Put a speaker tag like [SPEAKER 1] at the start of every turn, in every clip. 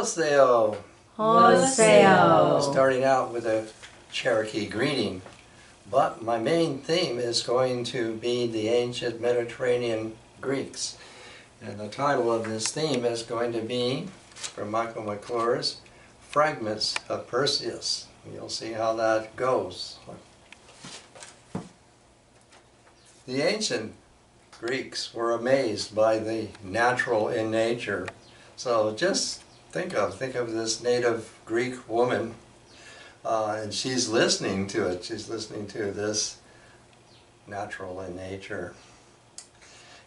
[SPEAKER 1] Hamaseo.
[SPEAKER 2] Hamaseo.
[SPEAKER 1] Starting out with a Cherokee greeting, but my main theme is going to be the ancient Mediterranean Greeks. And the title of this theme is going to be, from Michael McClure's, Fragments of Perseus. You'll see how that goes. The ancient Greeks were amazed by the natural in nature. So just think of this native Greek woman, and she's listening to it. She's listening to this natural in nature.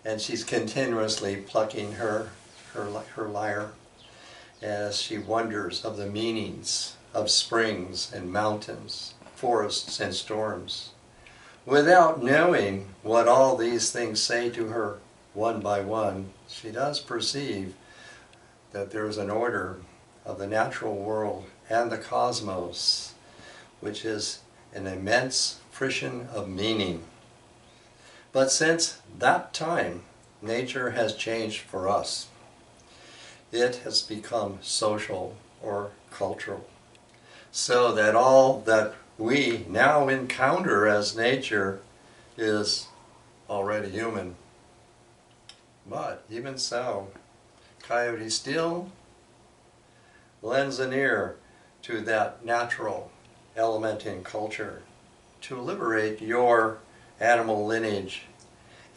[SPEAKER 1] And she's continuously plucking her lyre as she wonders of the meanings of springs and mountains, forests and storms, without knowing what all these things say to her one by one. She does perceive that there is an order of the natural world and the cosmos, which is an immense frisson of meaning. But since that time, nature has changed for us. It has become social or cultural, so that all that we now encounter as nature is already human. But even so, Coyote still lends an ear to that natural element in culture to liberate your animal lineage,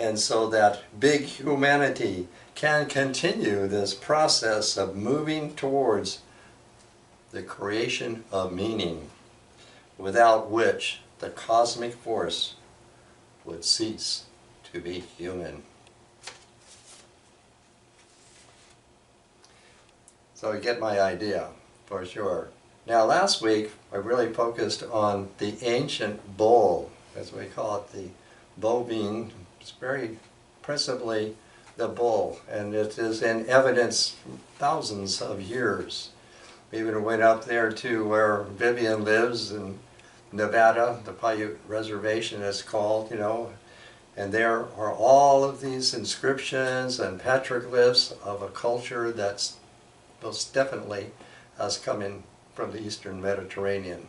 [SPEAKER 1] and so that big humanity can continue this process of moving towards the creation of meaning, without which the cosmic force would cease to be human. So you get my idea, for sure. Now last week I really focused on the ancient bull, as we call it, the bovine. It's very principally the bull, and it is in evidence from thousands of years. We even went up there to where Vivian lives in Nevada, the Paiute Reservation it's called, and there are all of these inscriptions and petroglyphs of a culture that's most definitely has come in from the Eastern Mediterranean.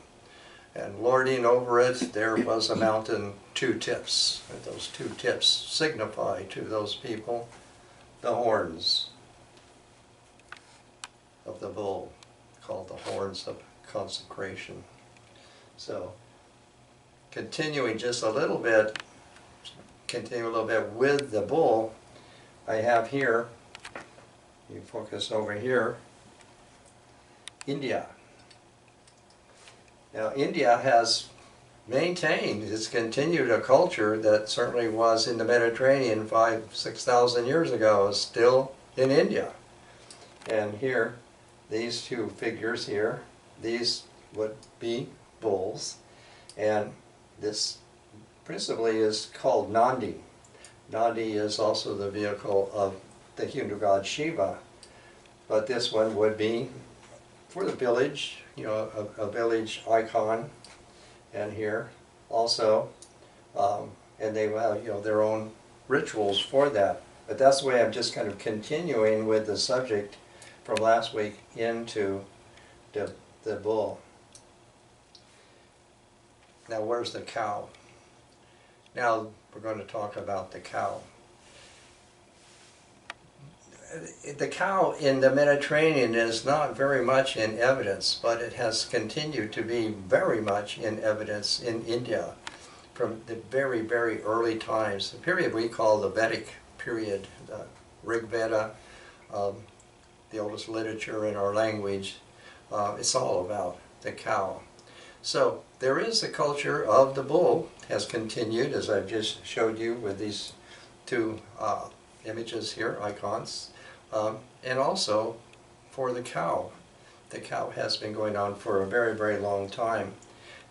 [SPEAKER 1] And lording over it, there was a mountain, two tips. And those two tips signify to those people the horns of the bull, called the horns of consecration. So, continuing just a little bit, with the bull, I have here, you focus over here, India. Now India has maintained, it's continued a culture that certainly was in the Mediterranean 5,000–6,000 years ago, is still in India. And here, these two figures here, these would be bulls, and this principally is called Nandi. Nandi is also the vehicle of the Hindu god Shiva, but this one would be for the village, a village icon, and here also, and they have their own rituals for that. But that's the way I'm just kind of continuing with the subject from last week into the bull. Now where's the cow? Now we're going to talk about the cow. The cow in the Mediterranean is not very much in evidence, but it has continued to be very much in evidence in India from the very, very early times, the period we call the Vedic period, the Rig Veda, the oldest literature in our language. It's all about the cow. So there is a culture of the bull, has continued, as I've just showed you with these two images here, icons. And also for the cow. The cow has been going on for a very, very long time.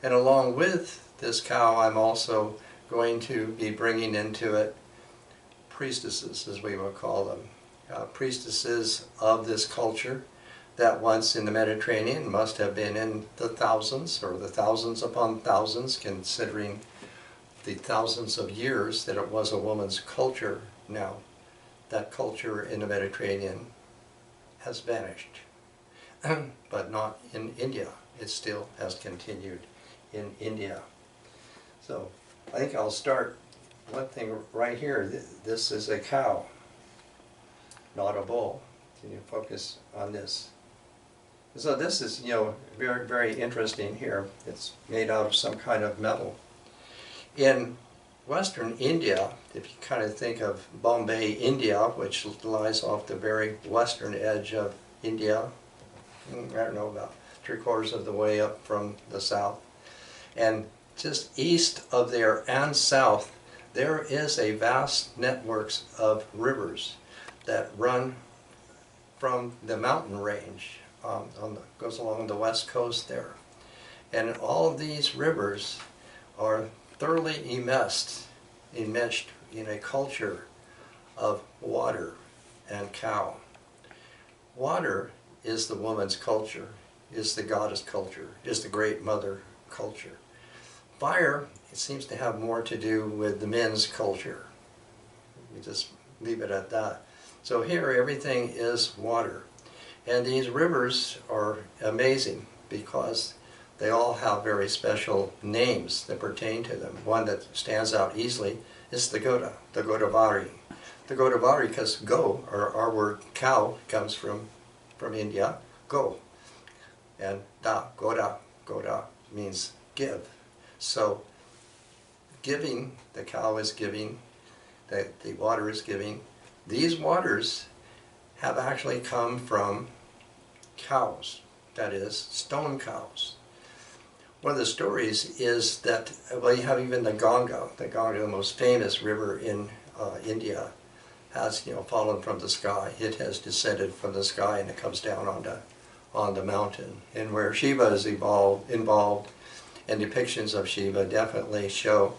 [SPEAKER 1] And along with this cow, I'm also going to be bringing into it priestesses, as we will call them. Priestesses of this culture that once in the Mediterranean must have been in the thousands, or the thousands upon thousands, considering the thousands of years that it was a woman's culture now. That culture in the Mediterranean has vanished. but not in India. It still has continued in India. So I think I'll start one thing right here. This is a cow, not a bull. Can you focus on this? So this is, very, very interesting here. It's made out of some kind of metal. In Western India, if you kind of think of Bombay, India, which lies off the very western edge of India, I don't know, about 3/4 of the way up from the south, and just east of there and south, there is a vast network of rivers that run from the mountain range, goes along the west coast there. And all of these rivers are thoroughly enmeshed in a culture of water and cow. Water is the woman's culture, is the goddess culture, is the great mother culture. Fire, it seems to have more to do with the men's culture. We just leave it at that. So here everything is water. And these rivers are amazing because they all have very special names that pertain to them. One that stands out easily is the Godavari. The Godavari, because go, or our word cow, comes from India, go. And goda means give. So giving, the cow is giving, the water is giving. These waters have actually come from cows, that is, stone cows. One of the stories is that, well, you have even the Ganga, the most famous river in India, has fallen from the sky. It has descended from the sky and it comes down on the mountain. And where Shiva is involved, and depictions of Shiva definitely show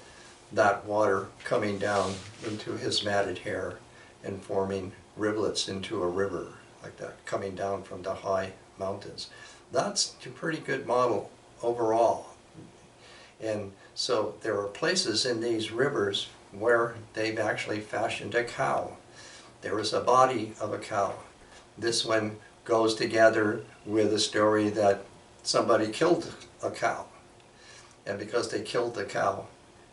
[SPEAKER 1] that water coming down into his matted hair and forming rivulets into a river like that, coming down from the high mountains. That's a pretty good model overall. And so there are places in these rivers where they've actually fashioned a cow. There is a body of a cow. This one goes together with a story that somebody killed a cow. And because they killed the cow,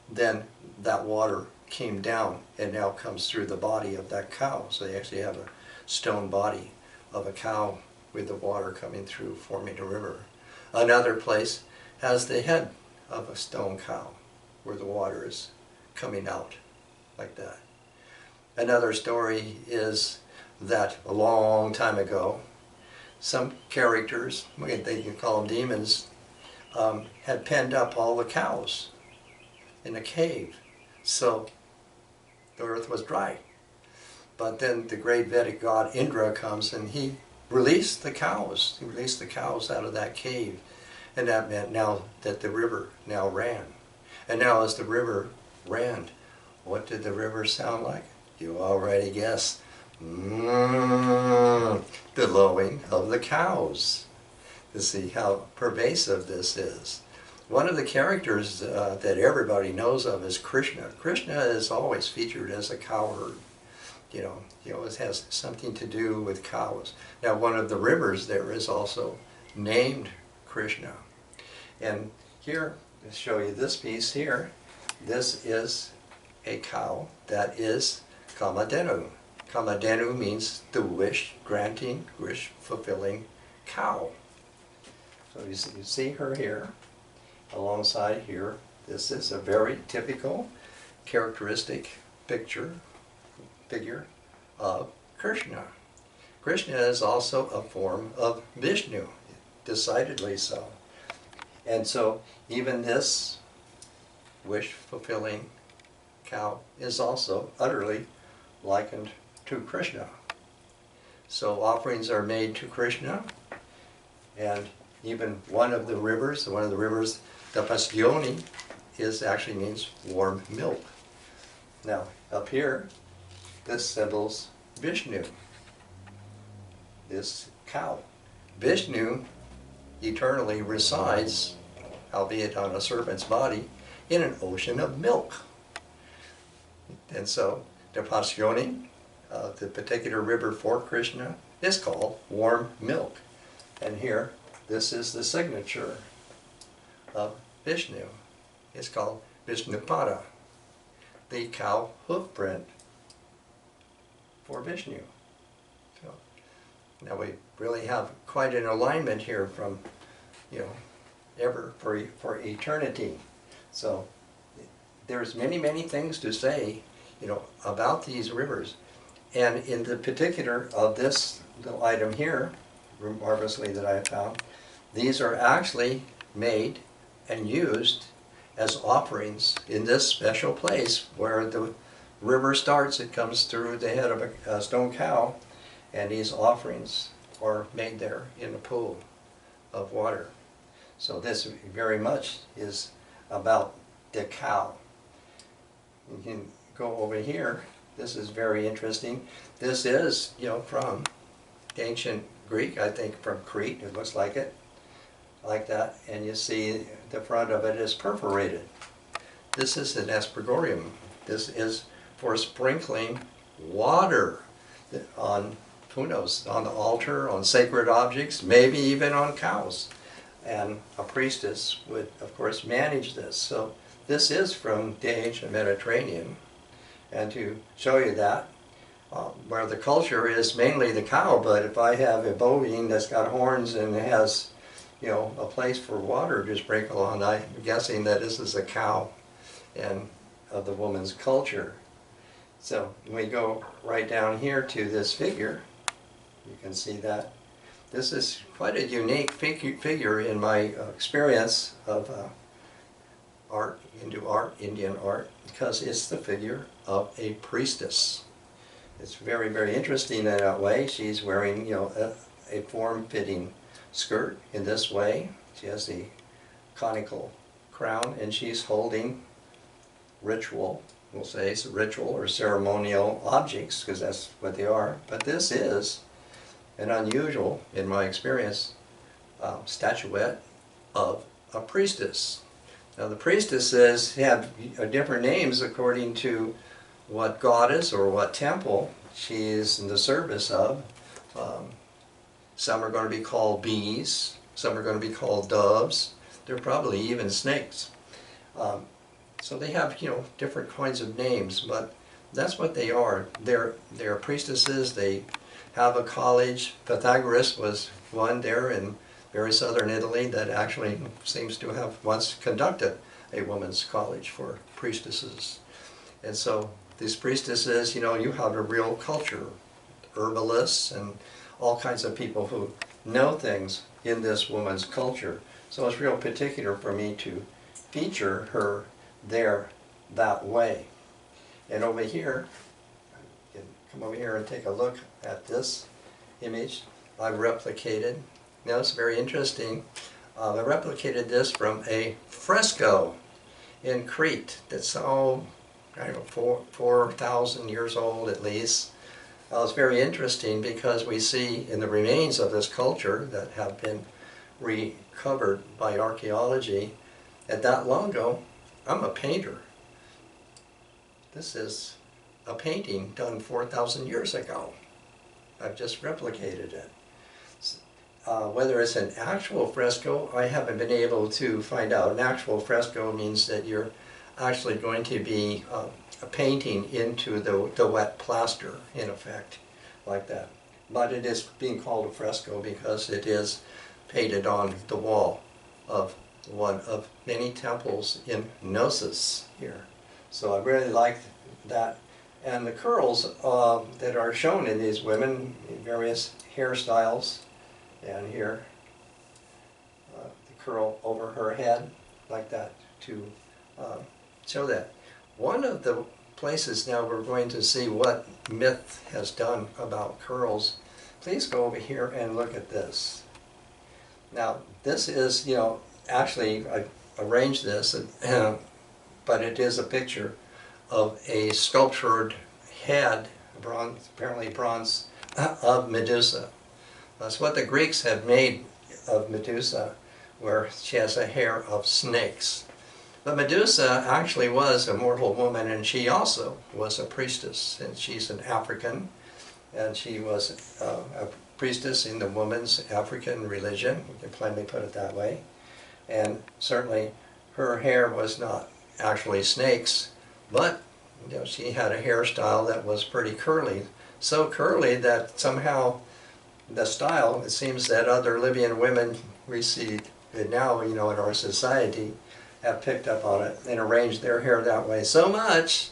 [SPEAKER 1] then that water came down and now comes through the body of that cow. So they actually have a stone body of a cow with the water coming through, forming a river. Another place has the head of a stone cow where the water is coming out like that. Another story is that a long time ago, some characters, they can call them demons, had penned up all the cows in a cave. So the earth was dry. But then the great Vedic god Indra comes and he released the cows. He released the cows out of that cave. And that meant now that the river now ran. And now as the river ran, what did the river sound like? You already guessed. The lowing of the cows. To see how pervasive this is. One of the characters that everybody knows of is Krishna. Krishna is always featured as a cowherd. He always has something to do with cows. Now one of the rivers there is also named Krishna. And here, to show you this piece here, this is a cow that is Kamadhenu. Kamadhenu means the wish-granting, wish-fulfilling cow. So you see her here, alongside here. This is a very typical, characteristic figure of Krishna. Krishna is also a form of Vishnu, decidedly so. And so even this wish-fulfilling cow is also utterly likened to Krishna. So offerings are made to Krishna, and even one of the rivers, the Pasyoni, actually means warm milk. Now, up here, this symbols Vishnu, this cow. Vishnu eternally resides, albeit on a serpent's body, in an ocean of milk. And so, the Pasyoni, the particular river for Krishna, is called warm milk. And here, this is the signature of Vishnu. It's called Vishnupada, the cow hoof print for Vishnu. So now we really have quite an alignment here from, ever for eternity. So there's many things to say, about these rivers. And in the particular of this little item here, marvelously that I found, these are actually made and used as offerings in this special place where the river starts. It comes through the head of a stone cow, and these offerings are made there in a pool of water. So this very much is about the cow. You can go over here. This is very interesting. This is, from ancient Greek, I think from Crete, it looks like it, like that, and you see the front of it is perforated. This is an Desperagorium. This is for sprinkling water on, who knows, on the altar, on sacred objects, maybe even on cows. And a priestess would, of course, manage this. So this is from the ancient Mediterranean. And to show you that, where the culture is mainly the cow, but if I have a bovine that's got horns and has, a place for water to sprinkle on, I'm guessing that this is a cow and of the woman's culture. So we go right down here to this figure. You can see that. This is quite a unique figure in my experience of art, Indian art, because it's the figure of a priestess. It's very interesting in that way. She's wearing, a form-fitting skirt in this way. She has the conical crown, and she's holding ritual, we'll say it's a ritual or ceremonial objects, because that's what they are. But this is an unusual, in my experience, statuette of a priestess. Now the priestesses have different names according to what goddess or what temple she is in the service of. Some are going to be called bees, some are going to be called doves, they're probably even snakes. So they have, different kinds of names, but that's what they are. They're priestesses. They have a college. Pythagoras was one there in very southern Italy that actually seems to have once conducted a women's college for priestesses. And so these priestesses, you have a real culture, herbalists and all kinds of people who know things in this woman's culture. So it's real particular for me to feature her there that way. And over here, you can come over here and take a look at this image I replicated. Now it's very interesting. I replicated this from a fresco in Crete that's, I don't know, 4,000 years old at least. It's very interesting because we see in the remains of this culture that have been recovered by archaeology, at that long ago, I'm a painter. This is a painting done 4,000 years ago. I've just replicated it. Whether it's an actual fresco, I haven't been able to find out. An actual fresco means that you're actually going to be painting into the wet plaster, in effect, like that. But it is being called a fresco because it is painted on the wall of one of many temples in Gnosis here. So I really like that. And the curls that are shown in these women, various hairstyles, and here the curl over her head, like that, to show that. One of the places now we're going to see what myth has done about curls. Please go over here and look at this. Now this is, actually I arranged this, but it is a picture of a sculptured head, bronze, apparently bronze, of Medusa. That's what the Greeks had made of Medusa, where she has a hair of snakes. But Medusa actually was a mortal woman, and she also was a priestess, and she's an African, and she was priestess in the woman's African religion, we can plainly put it that way. And certainly her hair was not actually snakes, but she had a hairstyle that was pretty curly. So curly that somehow the style, it seems that other Libyan women we see it now, in our society, have picked up on it and arranged their hair that way so much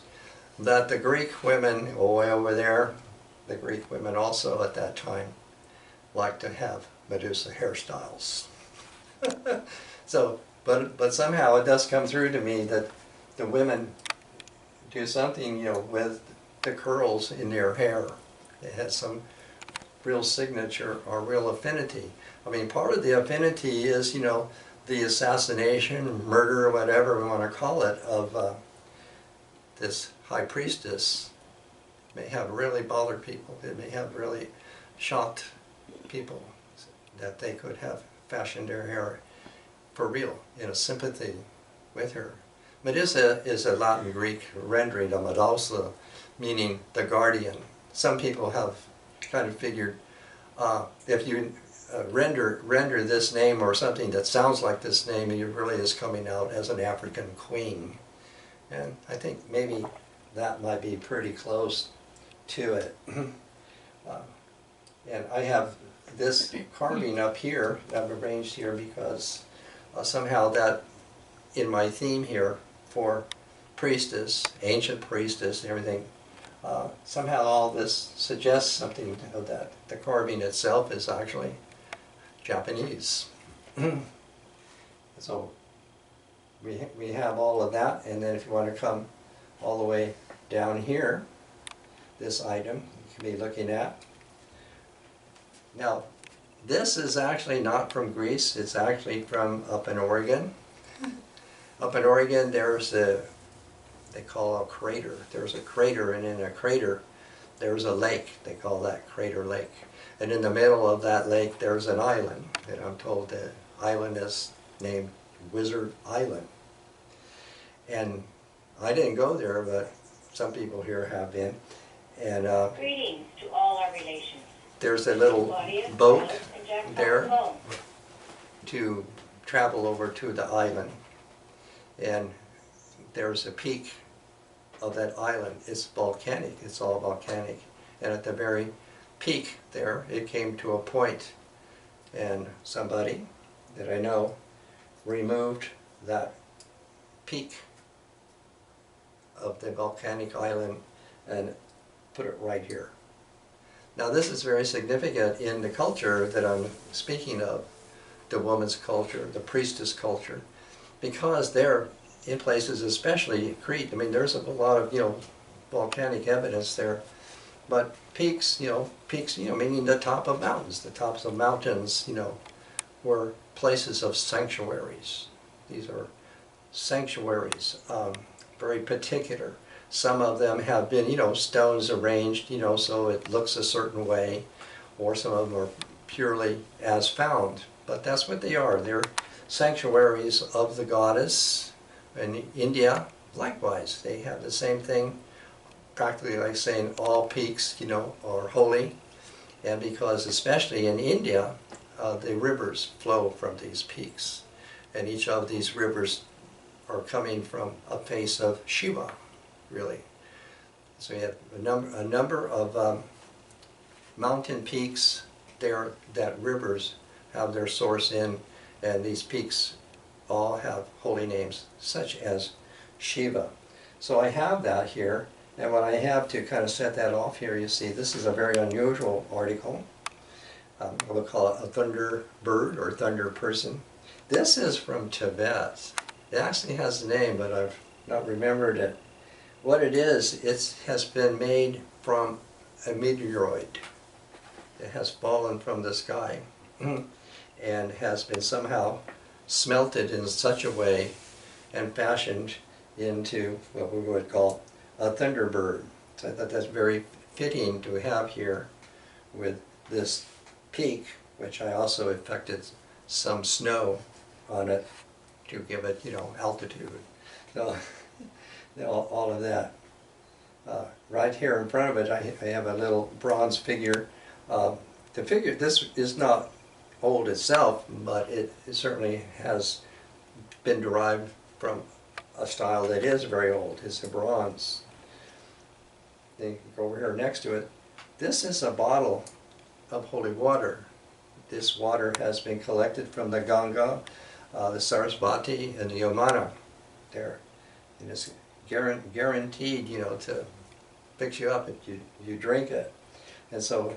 [SPEAKER 1] that the Greek women, way over there, the Greek women also at that time liked to have Medusa hairstyles. So, but somehow it does come through to me that the women do something, with the curls in their hair. It has some real signature or real affinity. I mean, part of the affinity is, the assassination, murder, or whatever we want to call it, of this high priestess. It may have really bothered people. It may have really shocked people that they could have fashioned their hair for real, sympathy with her. Medusa is a Latin Greek rendering of Medusa, meaning the guardian. Some people have kind of figured if you render this name or something that sounds like this name, it really is coming out as an African queen. And I think maybe that might be pretty close to it. And I have this carving up here that I've arranged here because somehow that in my theme here for priestess, ancient priestess and everything, somehow all this suggests something of that. The carving itself is actually Japanese. So we have all of that, and then if you want to come all the way down here, this item you can be looking at. Now, this is actually not from Greece, it's actually from up in Oregon. Up in Oregon there's they call a crater. There's a crater, and in a crater there's a lake. They call that Crater Lake. And in the middle of that lake there's an island, and I'm told the island is named Wizard Island. And I didn't go there, but some people here have been. And
[SPEAKER 3] greetings to all our relations.
[SPEAKER 1] There's a little boat there to travel over to the island. And there's a peak of that island. It's volcanic, it's all volcanic. And at the very peak there, it came to a point, and somebody that I know removed that peak of the volcanic island and put it right here. Now this is very significant in the culture that I'm speaking of, the woman's culture, the priestess culture, because they're in places, especially Crete. I mean, there's a lot of, volcanic evidence there, but peaks, meaning the top of mountains. The tops of mountains, were places of sanctuaries. These are sanctuaries, very particular. Some of them have been, stones arranged, so it looks a certain way, or some of them are purely as found. But that's what they are. They're sanctuaries of the goddess. In India, likewise, they have the same thing, practically like saying all peaks, are holy. And because especially in India, the rivers flow from these peaks. And each of these rivers are coming from a face of Shiva, really. So you have a number of mountain peaks there that rivers have their source in, and these peaks all have holy names, such as Shiva. So I have that here, and what I have to kind of set that off here, you see, this is a very unusual article. We'll call it a thunder bird or thunder person. This is from Tibet. It actually has a name, but I've not remembered it. What it is, it has been made from a meteoroid. It has fallen from the sky and has been somehow smelted in such a way and fashioned into what we would call a thunderbird. So I thought that's very fitting to have here with this peak, which I also affected some snow on it to give it, altitude. So all of that. Right here in front of it, I have a little bronze figure the figure, this is not old itself, but it certainly has been derived from a style that is very old. It's a bronze. Then you can go over here next to it. This is a bottle of holy water. This water has been collected from the Ganga, the Sarasvati, and the Yamuna there. And it's guaranteed, you know, to fix you up if you drink it. And so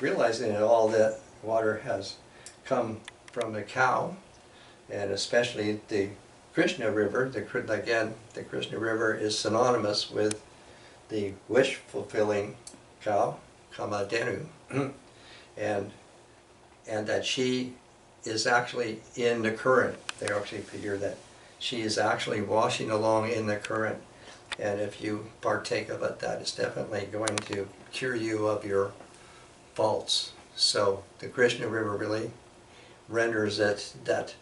[SPEAKER 1] realizing that all that water has come from the cow, and especially the Krishna River, the Krishna River is synonymous with the wish-fulfilling cow, Kamadhenu, and that she is actually in the current. They actually figure that she is actually washing along in the current, and if you partake of it, that is definitely going to cure you of your faults. So the Krishna River really renders it that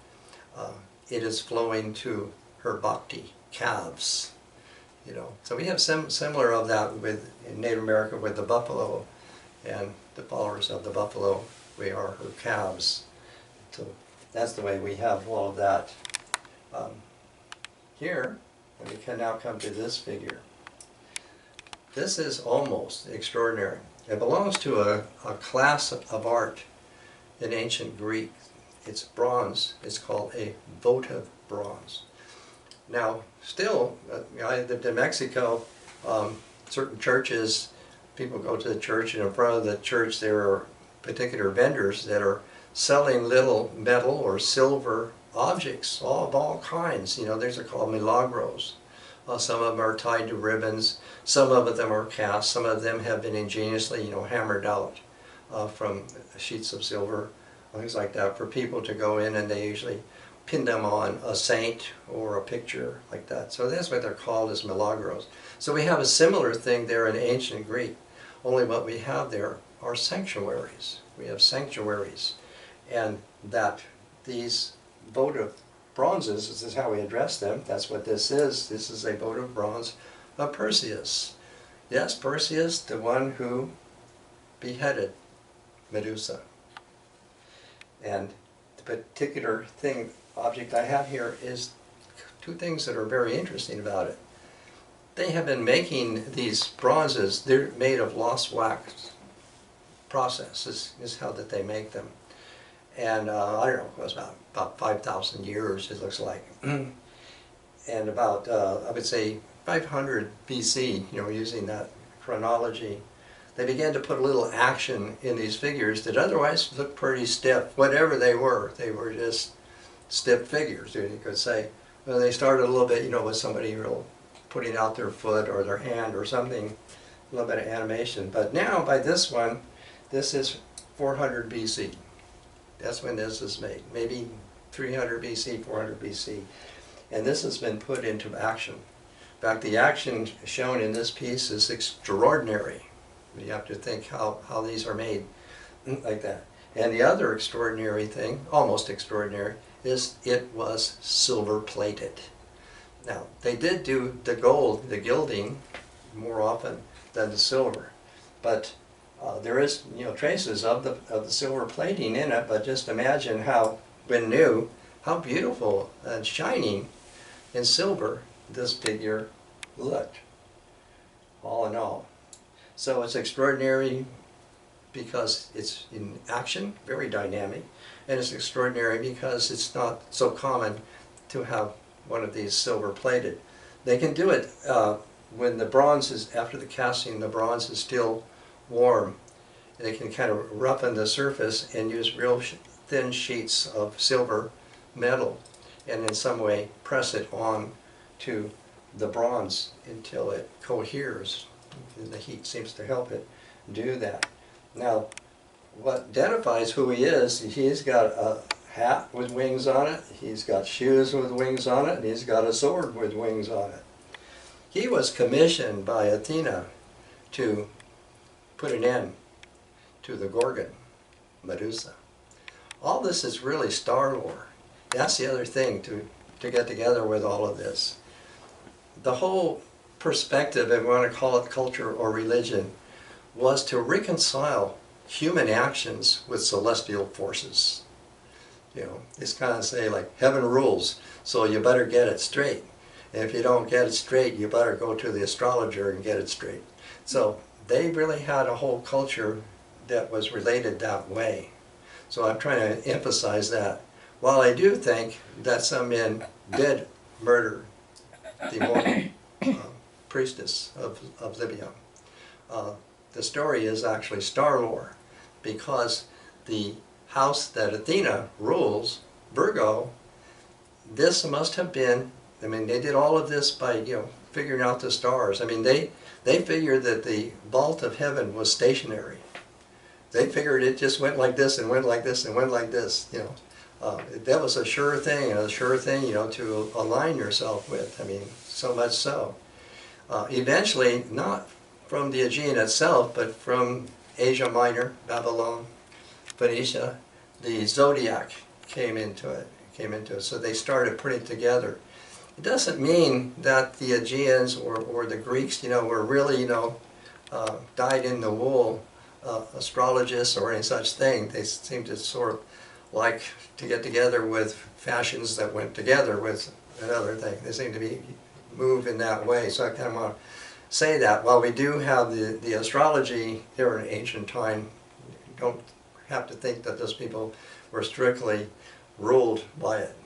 [SPEAKER 1] it is flowing to her bhakti calves, you know. So we have similar of that with in Native America with the buffalo, and the followers of the buffalo, we are her calves. So that's the way we have all of that. Here, and we can now come to this figure. This is almost extraordinary. It belongs to a class of art in ancient Greek. It's bronze. It's called a votive bronze. Now, still, I lived in Mexico. Certain churches, people go to the church, and in front of the church there are particular vendors that are selling little metal or silver objects of all kinds. You know, these are called milagros. Some of them are tied to ribbons. Some of them are cast. Some of them have been ingeniously, you know, hammered out from sheets of silver, things like that, for people to go in, and they usually pin them on a saint or a picture like that. So that's what they're called, as milagros. So we have a similar thing there in ancient Greek, only what we have there are sanctuaries. We have sanctuaries, and that these votive bronzes, this is how we address them. That's what this is. This is a votive bronze of Perseus. Yes, Perseus, the one who beheaded Medusa. And the particular object I have here is two things that are very interesting about it. They have been making these bronzes. They're made of lost wax process is how that they make them. And I don't know, it was about 5,000 years, it looks like. And about, I would say, 500 BC, you know, using that chronology, they began to put a little action in these figures that otherwise looked pretty stiff. Whatever they were just stiff figures, you could say. Well, they started a little bit, you know, with somebody real putting out their foot or their hand or something, a little bit of animation. But now, by this one, this is 400 BC. That's when this is made, maybe 300 BC, 400 BC. And this has been put into action. In fact, the action shown in this piece is extraordinary. You have to think how these are made like that. And the other extraordinary thing, almost extraordinary, is it was silver plated. Now, they did do the gold, the gilding, more often than the silver. But there is, you know, traces of the silver plating in it, but just imagine how, when new, how beautiful and shining in silver this figure looked, all in all. So it's extraordinary because it's in action, very dynamic, and it's extraordinary because it's not so common to have one of these silver plated. They can do it when the bronze is, after the casting, the bronze is still warm. They can kind of roughen the surface and use real thin sheets of silver metal and in some way press it on to the bronze until it coheres. And the heat seems to help it do that. Now, what identifies who he is, he's got a hat with wings on it, he's got shoes with wings on it, and he's got a sword with wings on it. He was commissioned by Athena to put an end to the Gorgon, Medusa. All this is really star lore. That's the other thing to get together with all of this. The whole perspective, if we want to call it culture or religion, was to reconcile human actions with celestial forces. It's kind of say like heaven rules, so you better get it straight. And if you don't get it straight, you better go to the astrologer and get it straight. So they really had a whole culture that was related that way. So I'm trying to emphasize that. While I do think that some men did murder the immortal priestess of Libya, the story is actually star lore, because the house that Athena rules, Virgo, this must have been, I mean, they did all of this by, figuring out the stars. I mean, they figured that the vault of heaven was stationary. They figured it just went like this and went like this and went like this, that was a sure thing, and a sure thing, to align yourself with. I mean, so much so. Eventually, not from the Aegean itself, but from Asia Minor, Babylon, Phoenicia, the zodiac came into it. So they started putting it together. It doesn't mean that the Aegeans or the Greeks, were really, dyed in the wool astrologists or any such thing. They seem to sort of like to get together with fashions that went together with another thing. They seem to be moved in that way. So I kind of want to say that while we do have the astrology here in ancient time, you don't have to think that those people were strictly ruled by it.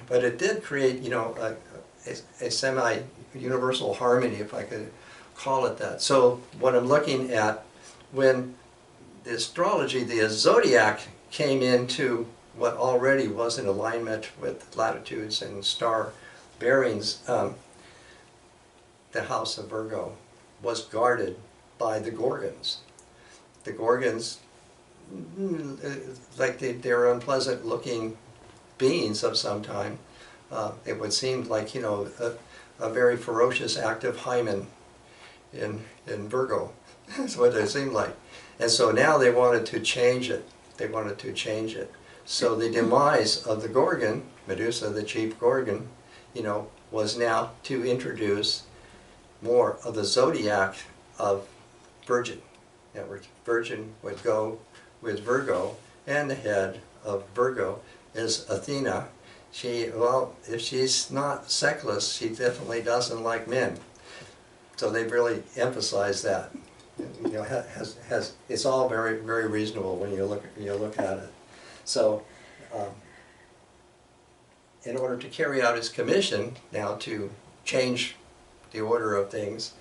[SPEAKER 1] But it did create, a semi-universal harmony, if I could call it that. So what I'm looking at, when the astrology, the zodiac, came into what already was in alignment with latitudes and star bearings, the house of Virgo was guarded by the Gorgons. The Gorgons, like they're unpleasant looking beings of some time. It would seem like, a very ferocious, active hymen in Virgo. That's what they seemed like. And so now they wanted to change it. So the demise of the Gorgon, Medusa, the chief Gorgon, was now to introduce more of the zodiac of Virgin. In other words, Virgin would go with Virgo, and the head of Virgo is Athena. If she's not sexless, she definitely doesn't like men. So they've really emphasized that. It's all very, very reasonable when you look at it. So, in order to carry out his commission now to change the order of things,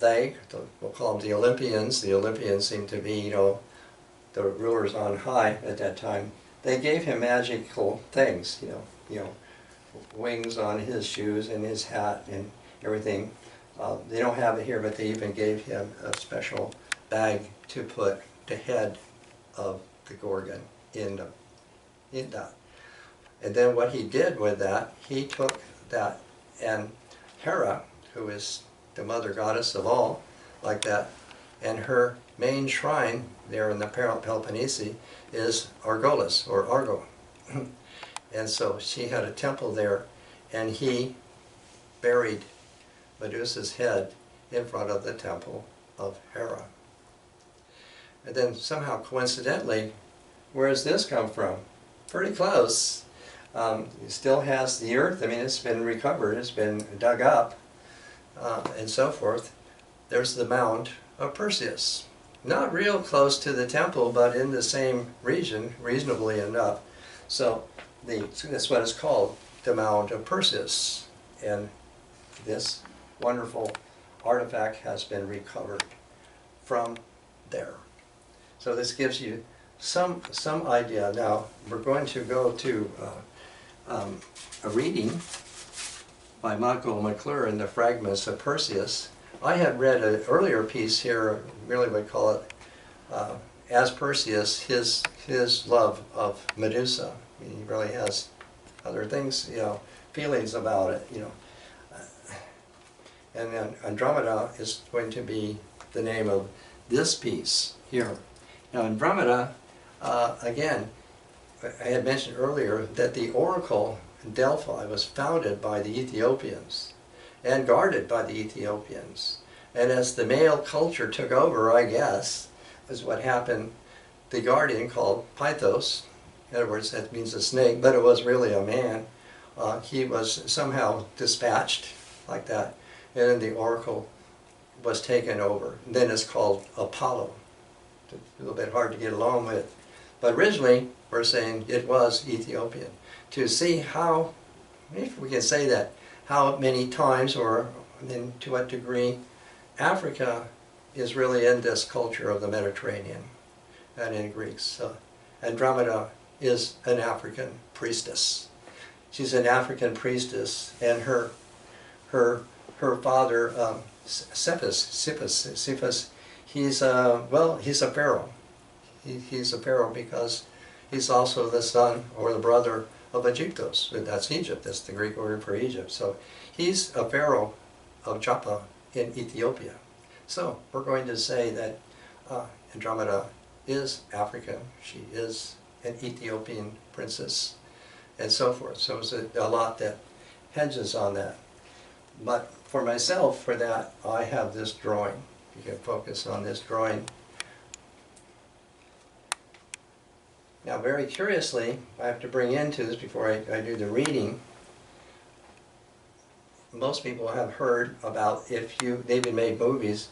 [SPEAKER 1] we'll call them the Olympians. The Olympians seem to be, the rulers on high at that time. They gave him magical things, wings on his shoes and his hat and everything. They don't have it here, but they even gave him a special bag to put the head of the Gorgon in that. And then what he did with that, he took that, and Hera, who is the mother goddess of all, like that, and her main shrine there in the Peloponnese is Argolis, or Argo. And so she had a temple there, and he buried Medusa's head in front of the temple of Hera. And then somehow, coincidentally, where does this come from? Pretty close. It still has the earth. I mean, it's been recovered, it's been dug up, and so forth. There's the Mount of Perseus. Not real close to the temple, but in the same region, reasonably enough. So that's what it's called, the Mount of Perseus. And this wonderful artifact has been recovered from there. So this gives you some idea. Now we're going to go to a reading by Michael McClure in the Fragments of Perseus. I had read an earlier piece here, really would call it as Perseus, his love of Medusa. I mean, he really has other things, feelings about it, And then Andromeda is going to be the name of this piece here. Now Andromeda, again, I had mentioned earlier that the oracle in Delphi was founded by the Ethiopians and guarded by the Ethiopians. And as the male culture took over, I guess, is what happened, the guardian called Pythos. In other words, that means a snake, but it was really a man. He was somehow dispatched like that, and then the oracle was taken over. And then it's called Apollo. A little bit hard to get along with. But originally, we're saying it was Ethiopian. To see how, if we can say that, how many times or then to what degree Africa is really in this culture of the Mediterranean and in Greeks. So Andromeda is an African priestess. She's an African priestess, and her father, Cephas, he's a pharaoh. He's a pharaoh because he's also the son or the brother of Egyptos. That's Egypt. That's the Greek word for Egypt. So he's a pharaoh of Joppa in Ethiopia. So we're going to say that Andromeda is African. She is an Ethiopian princess, and so forth. So it's a lot that hinges on that. But for myself, for that, I have this drawing. You can focus on this drawing. Now, very curiously, I have to bring into this before I do the reading. Most people have heard about, they've even made movies,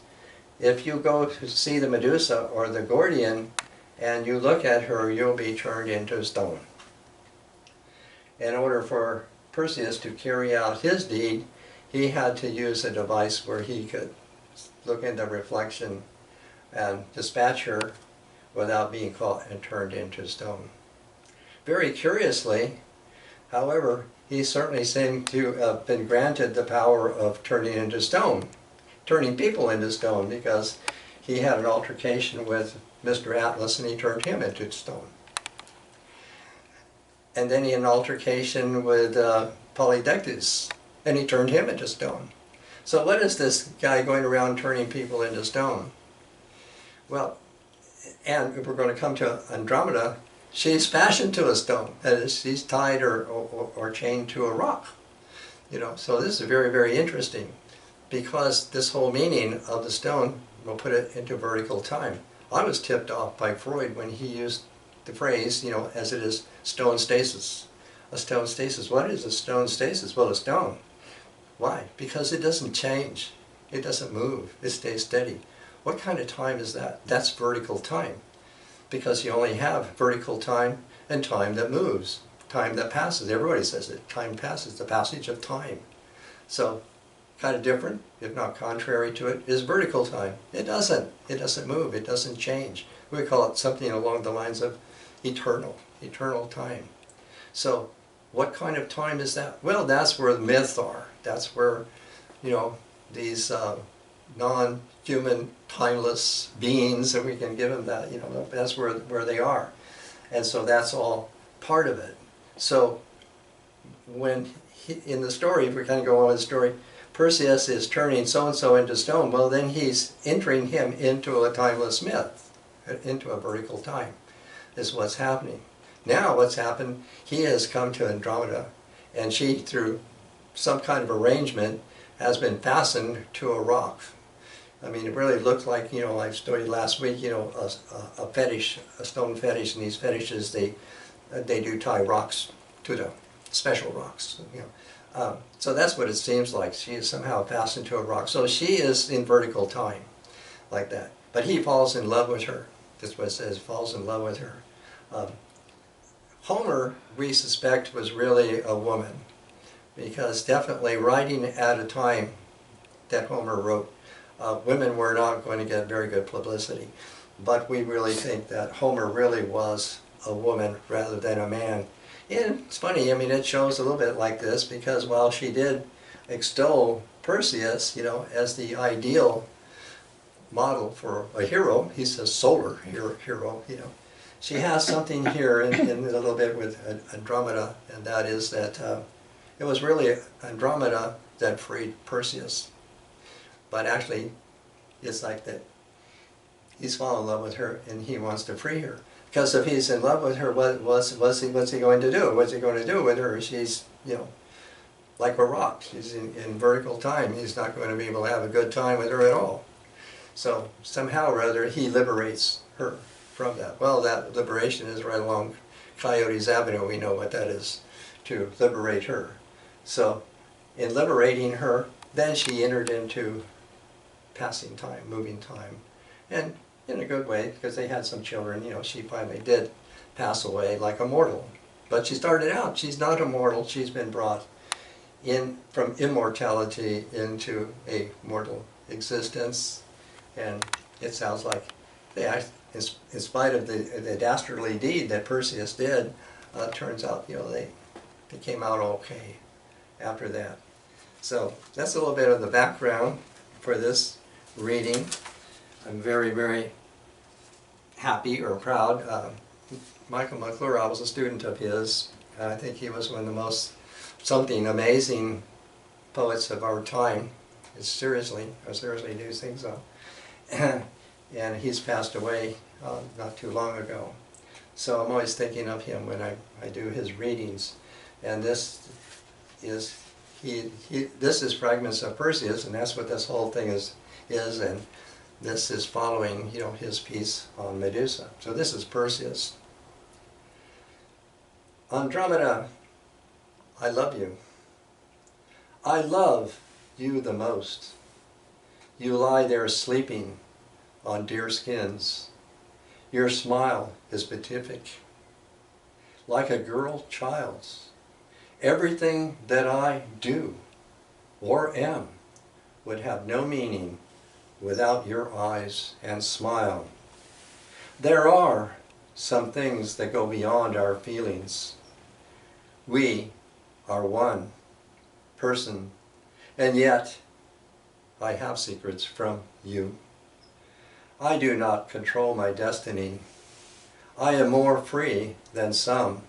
[SPEAKER 1] if you go to see the Medusa or the Gordian and you look at her, you'll be turned into stone. In order for Perseus to carry out his deed, he had to use a device where he could look in the reflection and dispatch her without being caught and turned into stone. Very curiously, however, he certainly seemed to have been granted the power of turning into stone, turning people into stone, because he had an altercation with Mr. Atlas and he turned him into stone. And then he had an altercation with Polydectes and he turned him into stone. So what is this guy going around turning people into stone? Well, and if we're going to come to Andromeda, she's fashioned to a stone. That is, she's tied or chained to a rock. You know, so this is very, very interesting, because this whole meaning of the stone will put it into vertical time. I was tipped off by Freud when he used the phrase, you know, as it is, stone stasis. A stone stasis. What is a stone stasis? Well, a stone. Why? Because it doesn't change. It doesn't move. It stays steady. What kind of time is that? That's vertical time. Because you only have vertical time and time that moves. Time that passes. Everybody says it. Time passes. The passage of time. So, kind of different, if not contrary to it, is vertical time. It doesn't. It doesn't move. It doesn't change. We call it something along the lines of eternal time. So, what kind of time is that? Well, that's where the myths are. That's where, you know, these non-human, timeless beings, and we can give them that, you know, that's where they are. And so that's all part of it. So, when in the story, if we kind of go on with the story, Perseus is turning so-and-so into stone, well, then he's entering him into a timeless myth, into a vertical time, is what's happening. Now what's happened, he has come to Andromeda, and she, through some kind of arrangement, has been fastened to a rock. I mean, it really looked like, you know, I studied last week, you know, a fetish, a stone fetish, and these fetishes, they do tie rocks to the special rocks, you know. So that's what it seems like. She is somehow fastened to a rock. So she is in vertical time, like that. But he falls in love with her. That's what it says, falls in love with her. Homer, we suspect, was really a woman, because definitely writing at a time that Homer wrote, women were not going to get very good publicity. But we really think that Homer really was a woman rather than a man. And it's funny, I mean, it shows a little bit like this, because while she did extol Perseus, you know, as the ideal model for a hero, he's a solar hero, you know. She has something here in a little bit with Andromeda, and that is that it was really Andromeda that freed Perseus. But actually, it's like that he's fallen in love with her and he wants to free her. Because if he's in love with her, what's he going to do? What's he going to do with her? She's, you know, like a rock. She's in vertical time. He's not going to be able to have a good time with her at all. So somehow or other, he liberates her. from that? Well, that liberation is right along Coyote's Avenue. We know what that is, to liberate her. So in liberating her, then she entered into passing time, moving time. And in a good way, because they had some children, you know, she finally did pass away like a mortal. But she started out, she's not immortal, she's been brought in from immortality into a mortal existence. And it sounds like they, in spite of the dastardly deed that Perseus did, turns out, you know, they came out okay after that. So that's a little bit of the background for this reading. I'm very, very happy or proud. Michael McClure, I was a student of his. I think he was one of the most something amazing poets of our time. I seriously do think so. And he's passed away not too long ago. So I'm always thinking of him when I do his readings. And this is this is Fragments of Perseus, and that's what this whole thing is. And this is following, you know, his piece on Medusa. So this is Perseus. Andromeda, I love you. I love you the most. You lie there sleeping on deer skins. Your smile is beatific, like a girl child's. Everything that I do or am would have no meaning without your eyes and smile. There are some things that go beyond our feelings. We are one person, and yet I have secrets from you. I do not control my destiny. I am more free than some,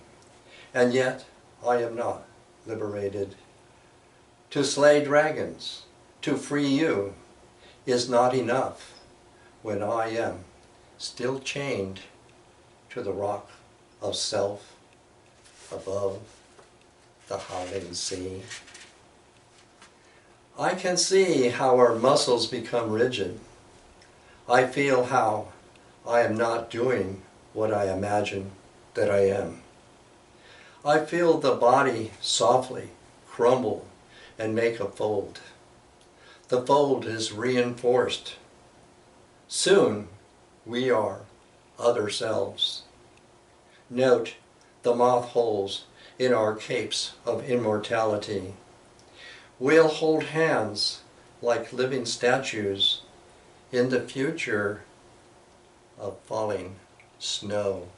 [SPEAKER 1] and yet I am not liberated. To slay dragons, to free you, is not enough when I am still chained to the rock of self above the howling sea. I can see how our muscles become rigid. I feel how I am not doing what I imagine that I am. I feel the body softly crumble and make a fold. The fold is reinforced. Soon we are other selves. Note the moth holes in our capes of immortality. We'll hold hands like living statues in the future of falling snow.